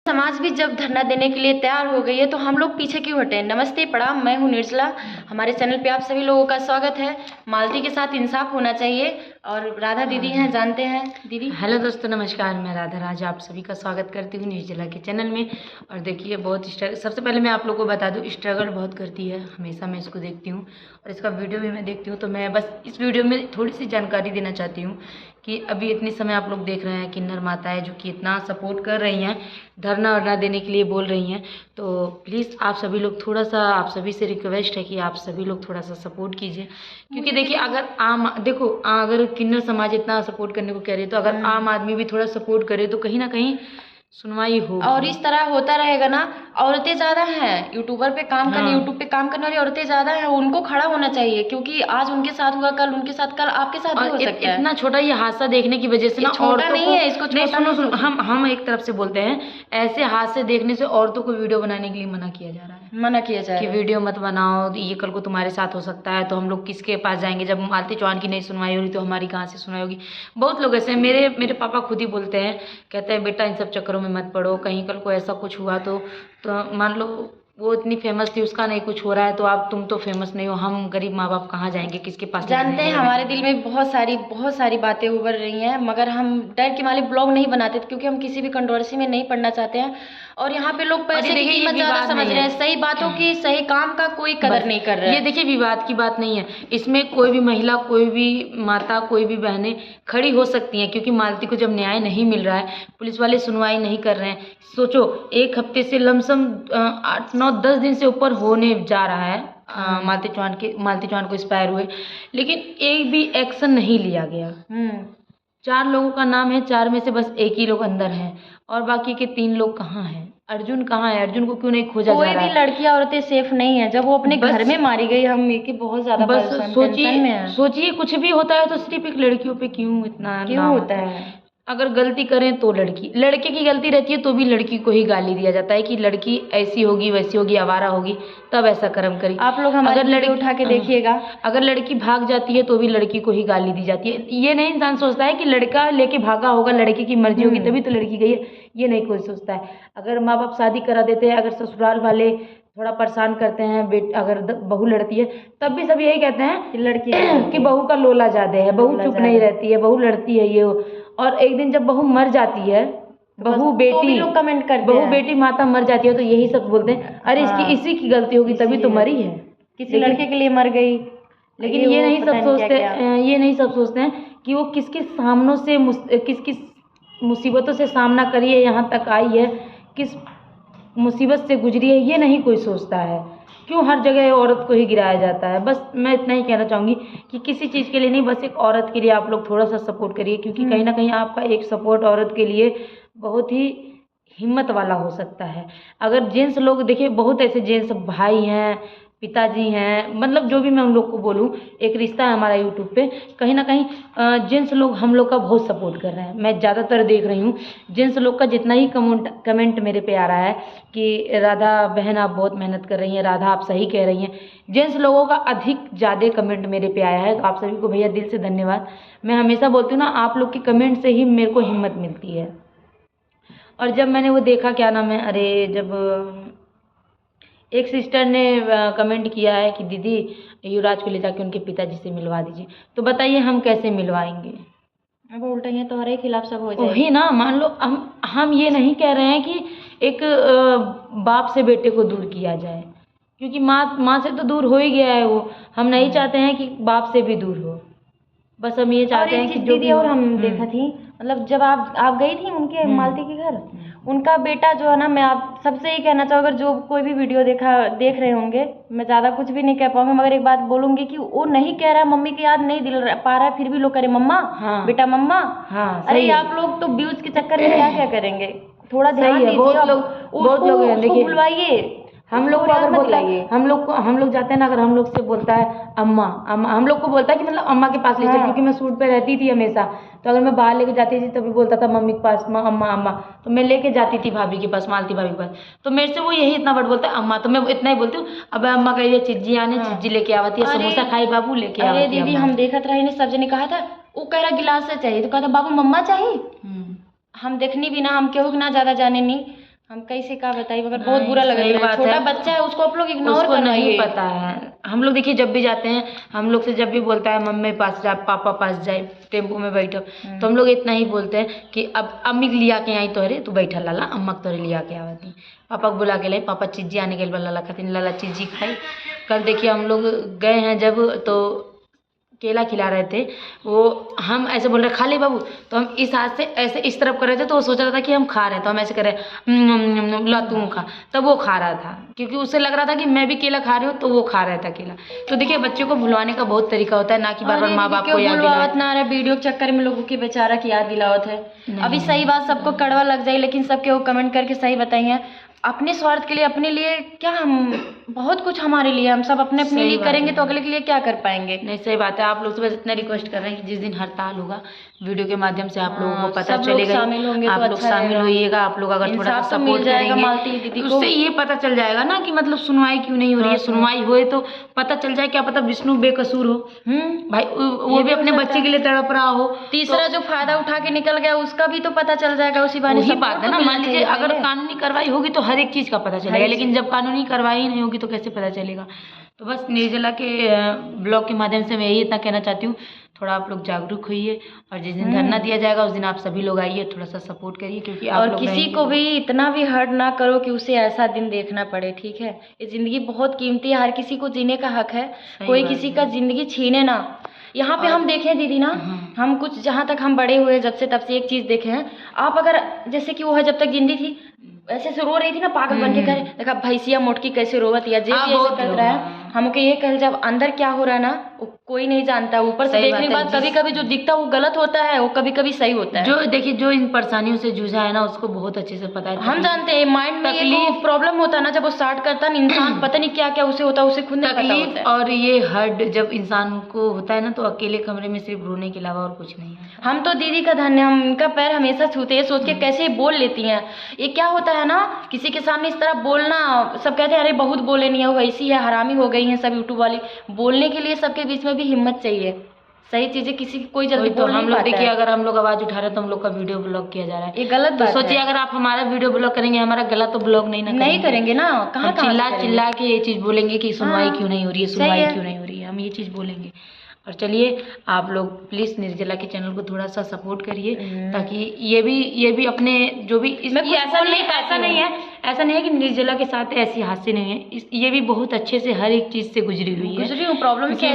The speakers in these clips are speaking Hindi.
समाज भी जब धरना देने के लिए तैयार हो गई है तो हम लोग पीछे क्यों हटे। नमस्ते प्रणाम, मैं हूं निर्जला। हमारे चैनल पे आप सभी लोगों का स्वागत है। मालती के साथ इंसाफ होना चाहिए और राधा दीदी हैं, जानते हैं दीदी। हेलो दोस्तों, नमस्कार। मैं राधा राज आप सभी का स्वागत करती हूँ निर्जला के चैनल में। और देखिए, बहुत सबसे पहले मैं आप लोगों को बता दूँ, स्ट्रगल बहुत करती है, हमेशा मैं इसको देखती हूँ और इसका वीडियो भी मैं देखती हूँ। तो मैं बस इस वीडियो में थोड़ी सी जानकारी देना चाहती हूँ कि अभी इतनी समय आप लोग देख रहे हैं किन्नर माताएं जो कि इतना सपोर्ट कर रही हैं, धरना वरना देने के लिए बोल रही हैं। तो प्लीज़ आप सभी लोग थोड़ा सा, आप सभी से रिक्वेस्ट है कि आप सभी लोग थोड़ा सा सपोर्ट कीजिए। क्योंकि देखिए, अगर किन्नर समाज इतना सपोर्ट करने को कह रही है तो अगर आम आदमी भी थोड़ा सपोर्ट करे तो कहीं ना कहीं सुनवाई हो। और इस तरह होता रहेगा ना, औरतें ज़्यादा हैं यूट्यूबर पे काम करने, यूट्यूब पे काम करने वाली औरतें ज़्यादा हैं, उनको खड़ा होना चाहिए। क्योंकि आज उनके साथ हुआ, कल उनके साथ, कल आपके साथ भी हो सकता है। इतना छोटा ये हादसा देखने की वजह से ना, छोटा नहीं है, इसको नहीं, सुनो, हम एक तरफ से बोलते हैं, ऐसे हादसे देखने से औरतों को वीडियो बनाने के लिए मना किया जा रहा है। मना किया जाए कि वीडियो मत बनाओ, ये कल को तुम्हारे साथ हो सकता है। तो हम लोग किसके पास जाएंगे? जब मालती चौहान की नहीं सुनवाई हो रही तो हमारी कहाँ से सुनवाई होगी? बहुत लोग ऐसे हैं, मेरे पापा खुद ही बोलते हैं, कहते हैं बेटा इन सब चक्करों में मत पड़ो, कहीं कल को ऐसा कुछ हुआ तो मान लो वो इतनी फेमस थी, उसका नहीं कुछ हो रहा है तो आप तुम तो फेमस नहीं हो, हम गरीब माँ बाप कहाँ जाएंगे, किसके पास? जानते हैं हमारे दिल में बहुत सारी बातें उभर रही हैं, मगर हम डर के मारे ब्लॉग नहीं बनाते क्योंकि हम किसी भी कंट्रोवर्सी में नहीं पड़ना चाहते हैं। और यहाँ पे लोग पैसे की कीमत ज़्यादा समझ रहे हैं, सही बातों की, सही काम का कोई कदर नहीं कर रहे हैं। ये देखिए, विवाद की बात नहीं है, इसमें कोई भी महिला, कोई भी माता, कोई भी बहनें खड़ी हो सकती हैं। क्योंकि मालती को जब न्याय नहीं मिल रहा है, पुलिस वाले सुनवाई नहीं कर रहे हैं, सोचो एक हफ्ते से लमसम 8-9-10 दिन से ऊपर होने जा रहा है मालती चौहान को एक्सपायर हुए, लेकिन एक भी एक्शन नहीं लिया गया। 4 लोगों का नाम है, 4 में से बस एक ही लोग अंदर हैं और बाकी के 3 लोग कहाँ हैं? अर्जुन कहाँ है? अर्जुन को क्यों नहीं खोजा जा रहा है? कोई भी लड़कियां औरतें सेफ नहीं है। जब वो अपने घर में मारी गई, हम ये कि बहुत ज्यादा बस सोचिए कुछ भी होता है तो सिर्फ एक लड़कियों पे क्यों इतना होता है? अगर गलती करें तो लड़के की गलती रहती है तो भी लड़की को ही गाली दिया जाता है कि लड़की ऐसी होगी, वैसी होगी, आवारा होगी, तब ऐसा कर्म करी। आप लोग हमारे लड़की उठा के देखिएगा, अगर लड़की भाग जाती है तो भी लड़की को ही गाली दी जाती है। ये नहीं इंसान सोचता है कि लड़का लेके भागा होगा, लड़के की मर्जी होगी तभी तो लड़की गई है, ये नहीं कोई सोचता है। अगर माँ बाप शादी करा देते हैं, अगर ससुराल वाले थोड़ा परेशान करते हैं, अगर बहू लड़ती है तब भी सब यही कहते हैं कि लड़की कि बहू का लोला ज्यादा है, बहू चुप नहीं रहती है, बहू लड़ती है, ये। और एक दिन जब बहू मर जाती है, बहू बेटी, लोग कमेंट करते हैं, बहू बेटी माता मर जाती है तो यही सब बोलते हैं, अरे इसी की गलती होगी तभी तो मरी है, किसी लड़के के लिए मर गई। लेकिन ये नहीं सब सोचते हैं कि वो किसके सामनों से किस मुसीबतों से सामना करी है, यहाँ तक आई है, किस मुसीबत से गुजरी है, ये नहीं कोई सोचता है। क्यों हर जगह औरत को ही गिराया जाता है? बस मैं इतना ही कहना चाहूँगी कि किसी चीज़ के लिए नहीं, बस एक औरत के लिए आप लोग थोड़ा सा सपोर्ट करिए। क्योंकि कहीं ना कहीं आपका एक सपोर्ट औरत के लिए बहुत ही हिम्मत वाला हो सकता है। अगर जेंट्स लोग देखिए, बहुत ऐसे जेंट्स भाई हैं, पिताजी हैं, मतलब जो भी मैं उन लोग को बोलूँ, एक रिश्ता है हमारा यूट्यूब पे, कहीं ना कहीं जेंट्स लोग हम लोग का बहुत सपोर्ट कर रहे हैं। मैं ज़्यादातर देख रही हूँ जेंट्स लोग का जितना ही कमेंट मेरे पे आ रहा है कि राधा बहन आप बहुत मेहनत कर रही हैं, राधा आप सही कह रही हैं, जेंट्स लोगों का अधिक ज़्यादा कमेंट मेरे पे आया है। तो आप सभी को भैया दिल से धन्यवाद। मैं हमेशा बोलती हूँ ना, आप लोग के कमेंट से ही मेरे को हिम्मत मिलती है। और जब मैंने वो देखा, क्या नाम है, अरे जब एक सिस्टर ने कमेंट किया है कि दीदी युवराज को ले जाके उनके पिताजी से मिलवा दीजिए, तो बताइए हम कैसे मिलवाएंगे? अब उल्टा ये तुम्हारे खिलाफ सब हो जाए। वही ना, मान लो हम ये नहीं कह रहे हैं कि एक बाप से बेटे को दूर किया जाए, क्योंकि माँ से तो दूर हो ही गया है वो। हम नहीं चाहते हैं कि बाप से भी दूर हो, बस हम ये चाहते हैं कि जो भी। और हम देखा थी, मतलब जब आप गई थी उनके मालती के घर, उनका बेटा जो है ना, मैं आप सबसे ही कहना चाहूँगा, अगर जो कोई भी वीडियो देख रहे होंगे, मैं ज़्यादा कुछ भी नहीं कह पाऊंगी, मगर एक बात बोलूँगी कि वो नहीं कह रहा है, मम्मी की याद नहीं दिला पा रहा है, फिर भी लोग करे मम्मा, बेटा मम्मा। अरे आप लोग तो व्यूज के चक्कर में क्या क्या करेंगे? थोड़ा ध्यान दीजिए। बहुत लोग हैं, देखिए, बुलवाइए। हम लोग को अगर बोलता है, हम लोग जाते हैं ना, अगर हम लोग से बोलता है अम्मा, हम लोग को बोलता है कि मतलब अम्मा के पास ले चल, क्योंकि मैं शूट पे रहती थी हमेशा, तो अगर मैं बाहर लेके जाती थी तभी बोलता था मम्मी के पास, अम्मा, तो मैं लेके जाती थी भाभी के पास, मालती भाभी के पास, तो मेरे से वो यही इतना वर्ड बोलता है अम्मा, तो मैं इतना ही बोलती हूँ, अब अम्मा का ये चिज्जी आने, चिज्जी लेके आवती है, समोसा खाई बाबू लेके आवती है। अरे दीदी, हम देखत रहे, सब जने कहा था, वो कह रहा गिलास से चाहिए, तो कहता बाबू मम्मा चाहिए। हम देखनी भी ना, हम केहू ना ज्यादा जाने नहीं, हम कैसे क्या बताइए, मगर बहुत बुरा लग सही रहा है। बात छोटा है। बच्चा है, उसको आप लोग इग्नोर उसको नहीं करवाइए। पता है। हम लोग देखिए जब भी जाते हैं, हम लोग से जब भी बोलता है मम्मी पास जा, पापा पास जाए, टेम्पो में बैठो, तो हम लोग इतना ही बोलते हैं कि अब अम्मी के लिया के आई तोहरे, तू बैठा लाला, अम्मा के तोहरे लिया के आवती। पापा को बुला के लाई, पापा चीजी आने के लिए लाला खाती, लाला चीजी खाई। कल देखिए हम लोग गए हैं जब, तो केला खिला रहे थे, वो हम ऐसे बोल रहे खा ले बाबू, तो हम इस हाथ से ऐसे इस तरफ कर रहे थे, तो वो सोच रहा था कि हम खा रहे हैं, तो हम ऐसे कर रहे ला तू खा, तब वो खा रहा था, क्योंकि उसे लग रहा था कि मैं भी केला खा रही हूँ, तो वो खा रहा था केला। तो देखिए बच्चों को भुलवाने का बहुत तरीका होता है, ना कि बार बार माँ बाप को याद दिलाओ। ना रहे वीडियो के चक्कर में लोगों की बेचारा की याद दिलावत है। अभी सही बात सबको कड़वा लग जाए, लेकिन सबके वो कमेंट करके सही बताइए। अपने स्वार्थ के लिए, अपने लिए क्या, हम बहुत कुछ हमारे लिए, हम सब अपने अपने लिए करेंगे तो अगले के लिए क्या कर पाएंगे। नहीं सही बात है। आप लोग से बस इतना रिक्वेस्ट कर रहे हैं कि जिस दिन हड़ताल होगा, वीडियो के माध्यम से आप लोगों को पता चलेगा, शामिल होंगे, आप लोग शामिल होइएगा। आप लोग अगर थोड़ा सा सपोर्ट करेंगे मालती दीदी को, उससे ये पता चल जाएगा ना कि मतलब सुनवाई क्यों नहीं हो रही है। सुनवाई होए तो पता चल जाए, क्या पता विष्णु बेकसूर हो, भाई वो भी अपने बच्चे के लिए तड़प रहा हो। तीसरा जो फायदा उठा के निकल गया उसका भी तो पता चल जाएगा उसी बहाने। वही बात है ना, मान लीजिए अगर कानूनी कार्रवाई होगी तो हर एक चीज का पता चलेगा, लेकिन जब कानूनी कार्रवाई ही नहीं होगी तो कैसे पता चलेगा। तो बस निर्जला के ब्लॉग के माध्यम से मैं यही इतना कहना चाहती हूँ, थोड़ा आप लोग जागरूक होइए, और जिस दिन धरना दिया जाएगा उस दिन आप सभी लोग आइए, थोड़ा सा सपोर्ट करिए, क्योंकि आप और लोग किसी को भी इतना भी हर्ट ना करो कि उसे ऐसा दिन देखना पड़े, ठीक है। ये जिंदगी बहुत कीमती है, हर किसी को जीने का हक है, कोई किसी का जिंदगी छीने ना। यहाँ पे हम देखें दीदी ना, हम कुछ जहाँ तक हम बड़े हुए जब से, तब से एक चीज देखे हैं। आप अगर जैसे कि वो है जब तक जिंदी थी ऐसे से रो रही थी ना, पागल बन के करे, देखा भैंसिया मोटकी कैसे रोवत या जे भी ऐसे कर रहा है। हमको ये कह, जब अंदर क्या हो रहा है ना वो कोई नहीं जानता, ऊपर से देखने के बाद कभी कभी जो दिखता है वो गलत होता है, वो कभी कभी सही होता है। जो देखिए जो इन परेशानियों से जूझा है ना, उसको बहुत अच्छे से पता है। हम जानते हैं माइंड में ये प्रॉब्लम होता है ना, जब वो स्टार्ट करता है ना इंसान, पता नहीं क्या क्या उसे होता है, उसे खुद नहीं पता होता है। और ये हर्ट जब इंसान को होता है ना, तो अकेले कमरे में सिर्फ रोने के अलावा और कुछ नहीं है। हम तो दीदी का धन्य, हम उनका पैर हमेशा छूते हैं, सोच के कैसे बोल लेती हैं। ये क्या होता है ना, किसी के सामने इस तरह बोलना, सब कहते हैं अरे बहुत बोले नहीं है, वो ऐसी है, हरामी हो गई हैं सब यूट्यूब वाली। बोलने के लिए सबके बीच में भी हिम्मत चाहिए, सही चीजें किसी की कोई जल्दी बोल नहीं पाता है। देखिए अगर हम लोग आवाज उठा रहे हैं तो हम लोग का वीडियो ब्लॉग किया जा रहा है, ये गलत बात है। सोचिए अगर आप हमारा वीडियो ब्लॉग करेंगे, हमारा गला तो ब्लॉग नहीं करेंगे ना, कहाँ चिल्ला के ये चीज बोलेंगे कि सुनवाई क्यों नहीं हो रही है, सुनवाई क्यों नहीं हो रही है, हम ये चीज बोलेंगे। और चलिए आप लोग प्लीज निर्जला के चैनल को थोड़ा सा सपोर्ट करिए, ताकि ये भी अपने जो भी ऐसा नहीं है कि निर्जला के साथ ऐसी हादसे नहीं है, ये भी बहुत अच्छे से हर एक चीज से गुजरी हुई है। प्रॉब्लम से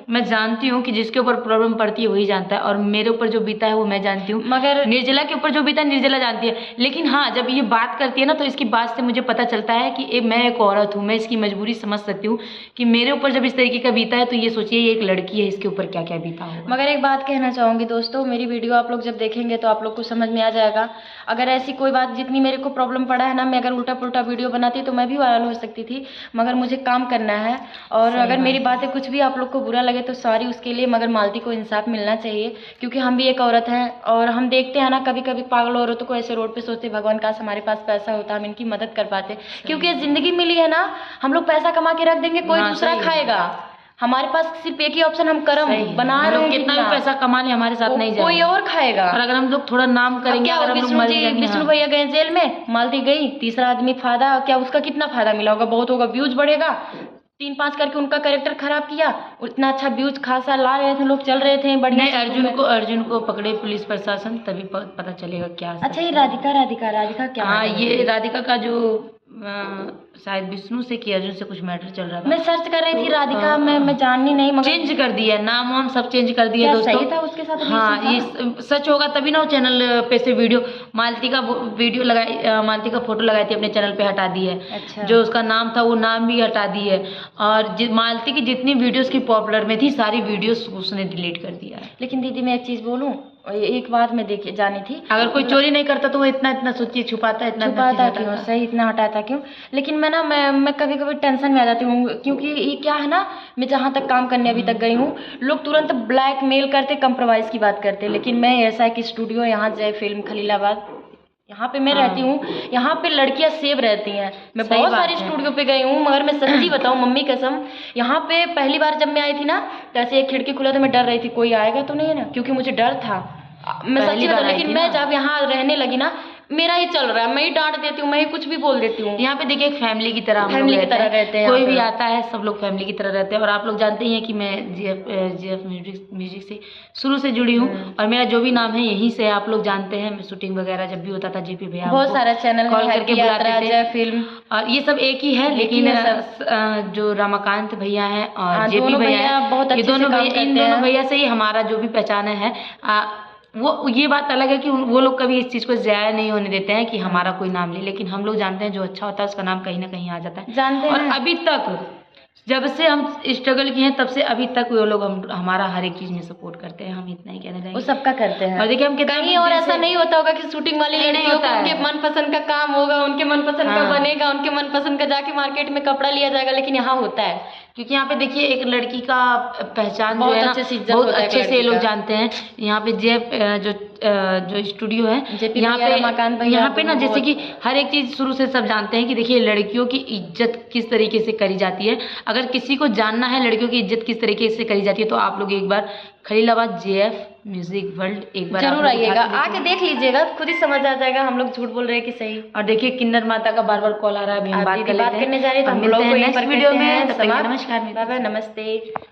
मैं जानती हूँ कि जिसके ऊपर प्रॉब्लम पड़ती है वही जानता है, और मेरे ऊपर जो बीता है वो मैं जानती हूँ, मगर निर्जला के ऊपर जो बीता है निर्जला जानती है। लेकिन हाँ, जब ये बात करती है ना, तो इसकी बात से मुझे पता चलता है कि मैं एक औरत हूँ, मैं इसकी मजबूरी समझ सकती हूँ कि मेरे ऊपर जब इस तरीके का बीता है, तो ये सोचिए ये एक लड़की है, इसके ऊपर क्या क्या बीता होगा। मगर एक बात कहना चाहूँगी दोस्तों, मेरी वीडियो आप लोग जब देखेंगे तो आप लोग को समझ में आ जाएगा। अगर ऐसी कोई बात, जितनी मेरे को प्रॉब्लम पड़ा है ना, मैं अगर उल्टा पुल्टा वीडियो बनाती तो मैं भी वायरल हो सकती थी, मगर मुझे काम करना है। और अगर मेरी बातें कुछ भी आप लोग को बुरा लगे तो सॉरी उसके लिए, मगर मालती को इंसाफ मिलना चाहिए, क्योंकि हम भी एक औरत हैं। और हम देखते हैं ना कभी कभी पागल औरतों को ऐसे रोड पे, सोचते भगवान काश हमारे पास पैसा होता, हम इनकी मदद कर पाते, क्योंकि जिंदगी मिली है ना, हम लोग पैसा कमा के रख देंगे, कोई दूसरा खाएगा। हमारे पास सिर्फ एक ही ऑप्शन, हम कर्म बना रहे हैं, कितना भी पैसा कमा ले हमारे साथ नहीं जाएगा, कोई और खाएगा। और अगर हम लोग थोड़ा नाम करेंगे, अगर हम लोग विष्णु भैया गए जेल में, मालती गई, तीसरा आदमी फायदा क्या, उसका कितना फायदा मिला होगा, बहुत होगा, व्यूज बढ़ेगा, 3-5 करके उनका कैरेक्टर खराब किया, उतना अच्छा व्यूज खासा ला रहे थे लोग, चल रहे थे बढ़िया। अर्जुन को पकड़े पुलिस प्रशासन, तभी पता चलेगा क्या। अच्छा ये राधिका क्या? हाँ, ये राधिका का जो शायद विष्णु से कि अर्जुन से कुछ मैटर चल रहा था। मैं सर्च कर रही थी राधिका, मैं जाननी नहीं, मगर चेंज कर दिया नाम वाम सब चेंज कर दिया दोस्तों। सही था उसके साथ? हाँ, ये सच होगा तभी ना वो चैनल पे से वीडियो, मालती का वीडियो लगाई, मालती का फोटो लगाई थी अपने चैनल पे, हटा दी है। अच्छा। जो उसका नाम था वो नाम भी हटा दी है, और मालती की जितनी वीडियोस की पॉपुलर में थी सारी वीडियोस उसने डिलीट कर दिया है। लेकिन दीदी मैं एक चीज बोलूं, एक बात मैं देखी जानी थी, अगर कोई चोरी नहीं करता तो वो इतना सोचिए छुपाता क्यों, सही इतना हटाता क्यों। लेकिन मैं कभी कभी टेंशन में आ जाती हूँ, क्योंकि ये क्या है ना, मैं जहाँ तक काम करने अभी तक गई हूँ, लोग तुरंत ब्लैकमेल करते, कंप्रोमाइज़ की बात करते, लेकिन मैं ऐसा है कि स्टूडियो यहाँ जय फिल्म खलीलाबाद, यहाँ पे मैं रहती हूँ, यहाँ पे लड़कियाँ सेव रहती हैं। मैं बहुत सारे स्टूडियो पे गई हूँ, मगर मैं सच्ची बताऊँ मम्मी कसम, यहाँ पे पहली बार जब मैं आई थी ना, तो ऐसे एक खिड़की खुला तो मैं डर रही थी कोई आएगा तो नहीं है ना, क्योंकि मुझे डर था, मैं सच्ची बताऊँ। लेकिन मैं जब यहाँ रहने लगी ना, मेरा ही चल रहा है, मैं ही डांट देती हूँ, मैं ही कुछ भी बोल देती हूँ। यहाँ पे देखिए एक फैमिली की तरह हम लोग फैमिली की तरह रहते हैं कोई यहाँ भी पे। आता है सब लोग फैमिली की तरह रहते हैं। और आप लोग जानते ही हैं कि मैं जीएफ म्यूजिक से शुरू से जुड़ी हूँ और मेरा जो भी नाम है यहीं से आप लोग जानते हैं। मैं शूटिंग वगैरह जब भी होता था जेपी भैया बहुत सारा चैनल कॉल करके बुलाते थे, जय फिल्म, और ये सब एक ही है, लेकिन जो रमाकांत भैया हैं और जेपी भैया हैं, बहुत ये अच्छे से दोनों काम भैया, इन करते दोनों हैं। भैया से ही हमारा जो भी पहचान है वो ये बात अलग है कि वो लोग कभी इस चीज़ को ज़ाया नहीं होने देते हैं कि हमारा कोई नाम ले, लेकिन हम लोग जानते हैं जो अच्छा होता है उसका नाम कहीं ना कहीं आ जाता है। जानते और हैं। अभी तक जब से हम स्ट्रगल किए हैं तब से अभी तक वो लोग हमारा हर एक चीज़ में सपोर्ट करते हैं। हम इतना ही कहना चाहेंगे, वो सबका करते हैं। और देखिए हम कितना कहीं और ऐसा नहीं होता होगा कि शूटिंग वाली नहीं लड़कियों होता को है। उनके मनपसंद का काम होगा, उनके मनपसंद का हाँ। बनेगा, उनके मनपसंद का जाके मार्केट में कपड़ा लिया जाएगा, लेकिन यहाँ होता है। क्योंकि यहाँ पे देखिए एक लड़की का पहचान जो बहुत है ना अच्छे से इज्जत बहुत होता है एक अच्छे से ये लड़की लोग का। जानते हैं। यहाँ पे जो स्टूडियो है जेपी यहाँ भैया, रमाकांत भैया, यहाँ पे ना दोनों जैसे कि हर एक चीज़ शुरू से सब जानते हैं कि देखिए लड़कियों की इज्जत किस तरीके से करी जाती है। अगर किसी को जानना है लड़कियों की इज्जत किस तरीके से करी जाती है तो आप लोग एक बार खलीलाबाद जेएफ म्यूजिक वर्ल्ड एक बार जरूर आप लोग आइएगा, उठा के आके देख लीजिएगा, खुद ही समझ आ जाएगा हम लोग झूठ बोल रहे हैं कि सही। और देखिए किन्नर माता का बार बार कॉल आ रहा है, अभी हम आप बात दीदी कर लेते बात हैं करने जा रही है तो और हम मिलते लोग हैं को नेक्स्ट वीडियो में। तब तक के लिए नमस्कार। बाय बाय, नमस्ते।